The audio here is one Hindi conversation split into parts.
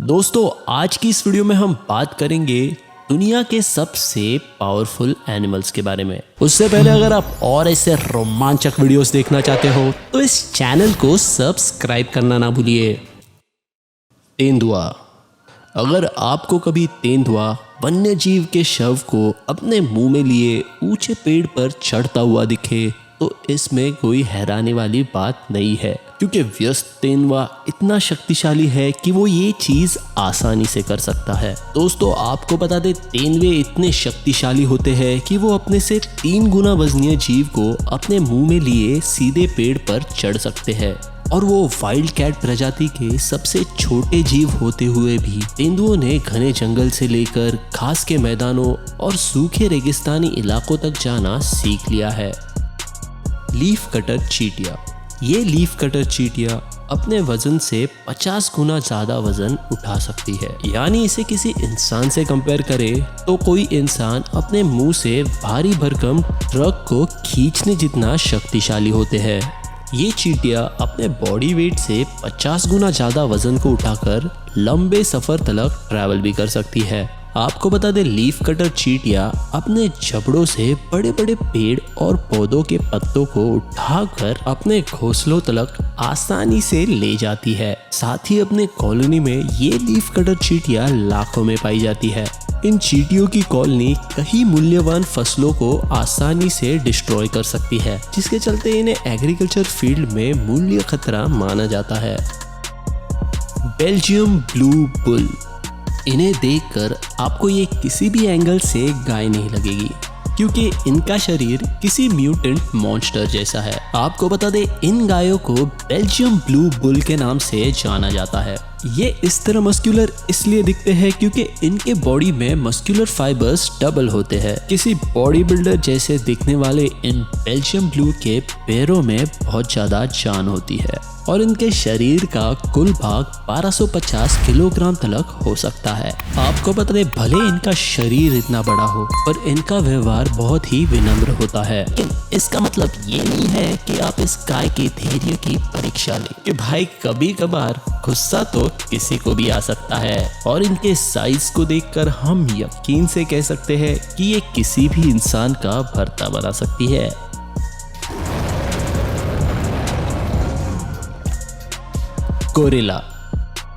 दोस्तों आज की इस वीडियो में हम बात करेंगे दुनिया के सबसे पावरफुल एनिमल्स के बारे में। उससे पहले अगर आप और ऐसे रोमांचक वीडियोस देखना चाहते हो तो इस चैनल को सब्सक्राइब करना ना भूलिए। तेंदुआ। अगर आपको कभी तेंदुआ वन्य जीव के शव को अपने मुंह में लिए ऊंचे पेड़ पर चढ़ता हुआ दिखे तो इसमें कोई हैरानी वाली बात नहीं है, क्योंकि व्यस्त तेंदुआ इतना शक्तिशाली है कि वो ये चीज आसानी से कर सकता है। दोस्तों आपको बता दें, तेंदुए इतने शक्तिशाली होते हैं कि वो अपने से 3 गुना वजनीय जीव को अपने मुंह में लिए सीधे पेड़ पर चढ़ सकते हैं। और वो वाइल्ड कैट प्रजाति के सबसे छोटे जीव होते हुए भी तेंदुओं ने घने जंगल से लेकर घास के मैदानों और सूखे रेगिस्तानी इलाकों तक जाना सीख लिया है। लीफ कटर चींटियां। ये लीफ कटर चींटियां अपने वजन से 50 गुना ज्यादा वजन उठा सकती है। यानी इसे किसी इंसान से कंपेयर करे तो कोई इंसान अपने मुंह से भारी भरकम ट्रक को खींचने जितना शक्तिशाली होते हैं। ये चींटियां अपने बॉडी वेट से 50 गुना ज्यादा वजन को उठाकर लंबे सफर तक ट्रैवल भी कर सकती है। आपको बता दें, लीफ कटर चींटियां अपने जबड़ों से बड़े बड़े पेड़ और पौधों के पत्तों को उठाकर अपने घोंसलों तक आसानी से ले जाती है। साथ ही अपने कॉलोनी में ये लीफ कटर चींटियां लाखों में पाई जाती है। इन चींटियों की कॉलोनी कई मूल्यवान फसलों को आसानी से डिस्ट्रॉय कर सकती है, जिसके चलते इन्हें एग्रीकल्चर फील्ड में मूल्य खतरा माना जाता है। Belgium blue bull. इन्हें देखकर आपको ये किसी भी एंगल से गाय नहीं लगेगी, क्योंकि इनका शरीर किसी म्यूटेंट मॉन्स्टर जैसा है। आपको बता दें, इन गायों को बेल्जियम ब्लू बुल के नाम से जाना जाता है। ये इस तरह मस्कुलर इसलिए दिखते हैं क्योंकि इनके बॉडी में मस्कुलर फाइबर्स डबल होते हैं। किसी बॉडी बिल्डर जैसे दिखने वाले इन बेल्जियम ब्लू के पैरों में बहुत ज्यादा जान होती है और इनके शरीर का कुल भाग 1250 किलोग्राम तक हो सकता है। आपको पता है, भले इनका शरीर इतना बड़ा हो पर इनका व्यवहार बहुत ही विनम्र होता है। लेकिन इसका मतलब ये नहीं है कि आप इस गाय के धैर्य की परीक्षा लें, कि भाई कभी कभार गुस्सा तो किसी को भी आ सकता है। और इनके साइज को देखकर हम यकीन से कह सकते हैं कि ये किसी भी इंसान का भर्ता बना सकती है। गोरिल्ला।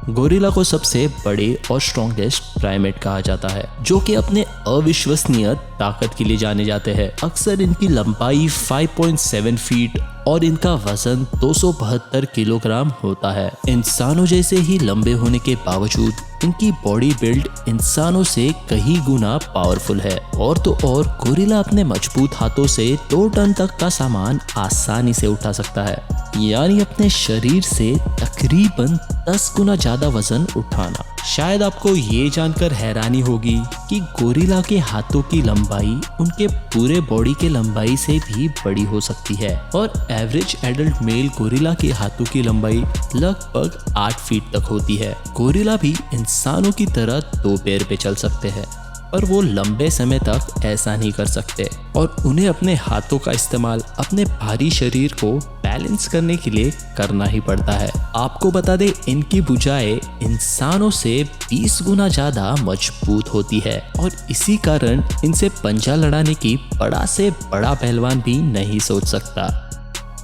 गोरिल्ला को सबसे बड़े और स्ट्रॉन्गेस्ट प्राइमेट कहा जाता है, जो कि अपने अविश्वसनीय ताकत के लिए जाने जाते हैं। अक्सर इनकी लंबाई 5.7 फीट और इनका वजन 272 किलोग्राम होता है। इंसानों जैसे ही लंबे होने के बावजूद इनकी बॉडी बिल्ड इंसानों से कई गुना पावरफुल है। और तो और गोरिल्ला अपने मजबूत हाथों से 2 टन तक का सामान आसानी से उठा सकता है, यानी अपने शरीर से तकरीबन 10 गुना ज्यादा वजन उठाना। शायद आपको ये जानकर हैरानी होगी कि गोरिल्ला के हाथों की लंबाई उनके पूरे बॉडी के लंबाई से भी बड़ी हो सकती है। और एवरेज एडल्ट मेल गोरिल्ला के हाथों की लंबाई लगभग 8 फीट तक होती है। गोरिल्ला भी इंसानों की तरह 2 पैर पे चल सकते हैं, पर वो लंबे समय तक ऐसा नहीं कर सकते और उन्हें अपने हाथों का इस्तेमाल अपने भारी शरीर को बैलेंस करने के लिए करना ही पड़ता है। आपको बता दें, इनकी भुजाएं इंसानों से 20 गुना ज्यादा मजबूत होती है और इसी कारण इनसे पंजा लड़ाने की बड़ा से बड़ा पहलवान भी नहीं सोच सकता।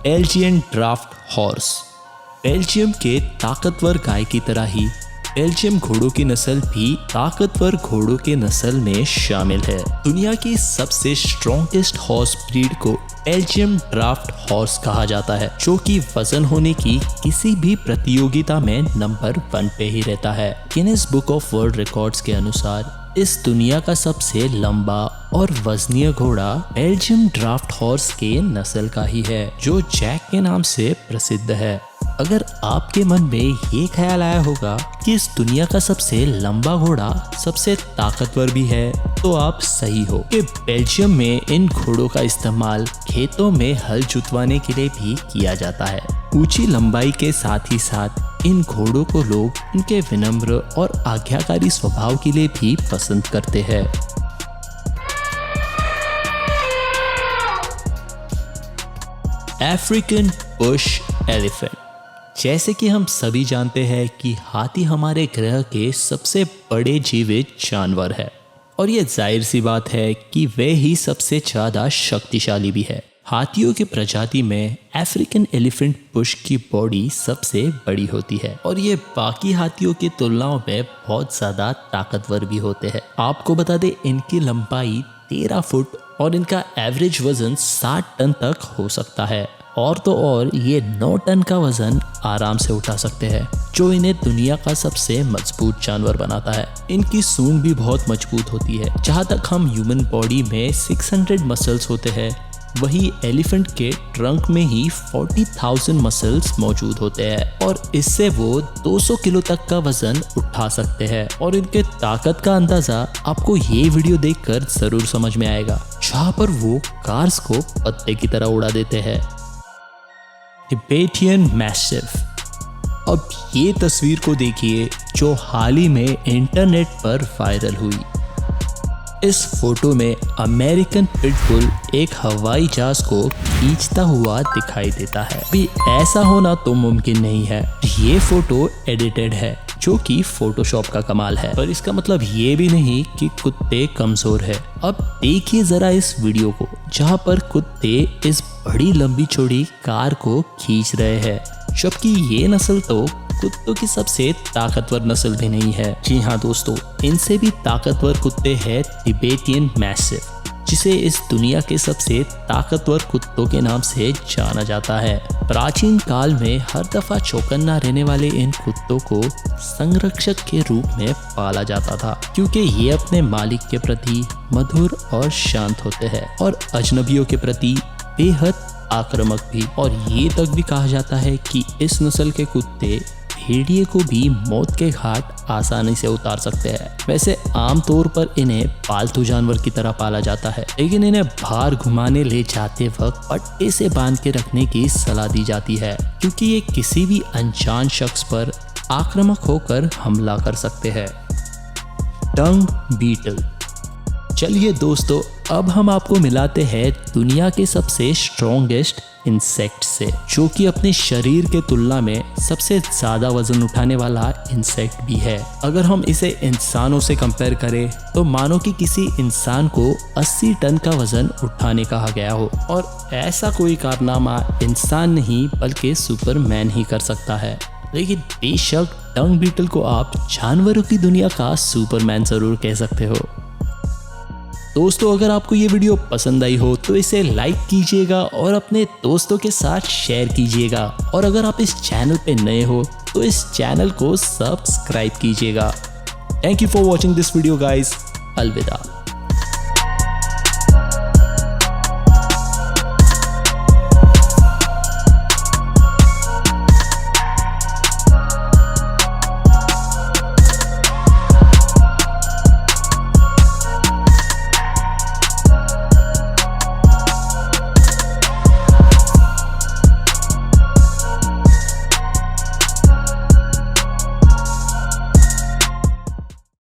Belgian draft horse. बेल्जियम के ताकतवर गाय की तरह ही बेल्जियम घोड़ों की नस्ल भी ताकतवर घोड़ों के नस्ल में शामिल है। दुनिया की सबसे स्ट्रॉन्गेस्ट हॉर्स ब्रीड को बेल्जियम ड्राफ्ट हॉर्स कहा जाता है, जो कि वजन होने की किसी भी प्रतियोगिता में नंबर 1 पे ही रहता है। Guinness book of world records के अनुसार इस दुनिया का सबसे लंबा और वजनीय घोड़ा बेल्जियम ड्राफ्ट हॉर्स के नस्ल का ही है, जो जैक के नाम से प्रसिद्ध है। अगर आपके मन में ये ख्याल आया होगा कि इस दुनिया का सबसे लंबा घोड़ा सबसे ताकतवर भी है, तो आप सही हो कि बेल्जियम में इन घोड़ों का इस्तेमाल खेतों में हल जुतवाने के लिए भी किया जाता है। ऊंची लंबाई के साथ ही साथ इन घोड़ों को लोग इनके विनम्र और आज्ञाकारी स्वभाव के लिए भी पसंद करते हैं। African Bush elephant. जैसे कि हम सभी जानते हैं कि हाथी हमारे ग्रह के सबसे बड़े जीवित जानवर है और ये जाहिर सी बात है कि वे ही सबसे ज़्यादा शक्तिशाली भी है। हाथियों की प्रजाति में अफ्रीकन एलिफेंट बुश की बॉडी सबसे बड़ी होती है और ये बाकी हाथियों की तुलनाओं में बहुत ज़्यादा ताकतवर भी होते हैं। आपको बता दें, इनकी लंबाई 13 फुट और इनका एवरेज वजन 60 टन तक हो सकता है और तो और ये 9 टन का वजन आराम से उठा सकते हैं, जो इन्हें दुनिया का सबसे मजबूत जानवर बनाता है। इनकी सूंड भी बहुत मजबूत होती है। जहाँ तक हम ह्यूमन बॉडी में 600 मसल्स होते हैं, वही एलिफेंट के ट्रंक में ही 40,000 मसल्स मौजूद होते हैं और इससे वो 200 किलो तक का वजन उठा सकते हैं। और इनके ताकत का अंदाजा आपको ये वीडियो देखकर जरूर समझ में आएगा, जहाँ पर वो कार्स को पत्ते की तरह उड़ा देते हैं। Tibetan mastiff. अब ये तस्वीर को देखिए जो हाल ही में इंटरनेट पर वायरल हुई। इस फोटो में अमेरिकन पिटबुल एक हवाई जहाज को खींचता हुआ दिखाई देता है। भी ऐसा होना तो मुमकिन नहीं है। ये फोटो एडिटेड है, जो कि फोटोशॉप का कमाल है, पर इसका मतलब ये भी नहीं कि कुत्ते कमजोर है। अब देखिए जरा इस वीडियो को, जहाँ पर कुत्ते इस बड़ी लंबी चौड़ी कार को खींच रहे हैं, जबकि ये नस्ल तो कुत्तों की सबसे ताकतवर नस्ल भी नहीं है। जी हाँ दोस्तों, इनसे भी ताकतवर कुत्ते हैं टिबेटियन मैस्टिफ, जिसे इस दुनिया के सबसे ताकतवर कुत्तों के नाम से जाना जाता है। प्राचीन काल में हर दफा चौकन्ना रहने वाले इन कुत्तों को संरक्षक के रूप में पाला जाता था, क्योंकि ये अपने मालिक के प्रति मधुर और शांत होते हैं और अजनबियों के प्रति बेहद आक्रामक भी। और ये तक भी कहा जाता है कि इस नस्ल के कुत्ते भेड़िए को भी मौत के घाट आसानी से उतार सकते हैं। वैसे आमतौर पर इन्हें पालतू जानवर की तरह पाला जाता है, लेकिन इन्हें बाहर घुमाने ले जाते वक्त पट्टे से बांध के रखने की सलाह दी जाती है, क्योंकि ये किसी भी अनजान शख्स पर आक्रामक होकर हमला कर सकते हैं। Dung beetle. चलिए दोस्तों, अब हम आपको मिलाते हैं दुनिया के सबसे स्ट्रॉन्गेस्ट इंसेक्ट से, जो कि अपने शरीर के तुलना में सबसे ज़्यादा वजन उठाने वाला इंसेक्ट भी है। अगर हम इसे इंसानों से कंपेयर करें तो मानो कि किसी इंसान को 80 टन का वजन उठाने कहा गया हो, और ऐसा कोई कारनामा इंसान नहीं बल्कि सुपरमैन ही कर सकता है। लेकिन बेशक डंग बीटल को आप जानवरों की दुनिया का सुपरमैन जरूर कह सकते हो। दोस्तों, अगर आपको ये वीडियो पसंद आई हो तो इसे लाइक कीजिएगा और अपने दोस्तों के साथ शेयर कीजिएगा, और अगर आप इस चैनल पे नए हो तो इस चैनल को सब्सक्राइब कीजिएगा। Thank you for watching this video guys. अलविदा।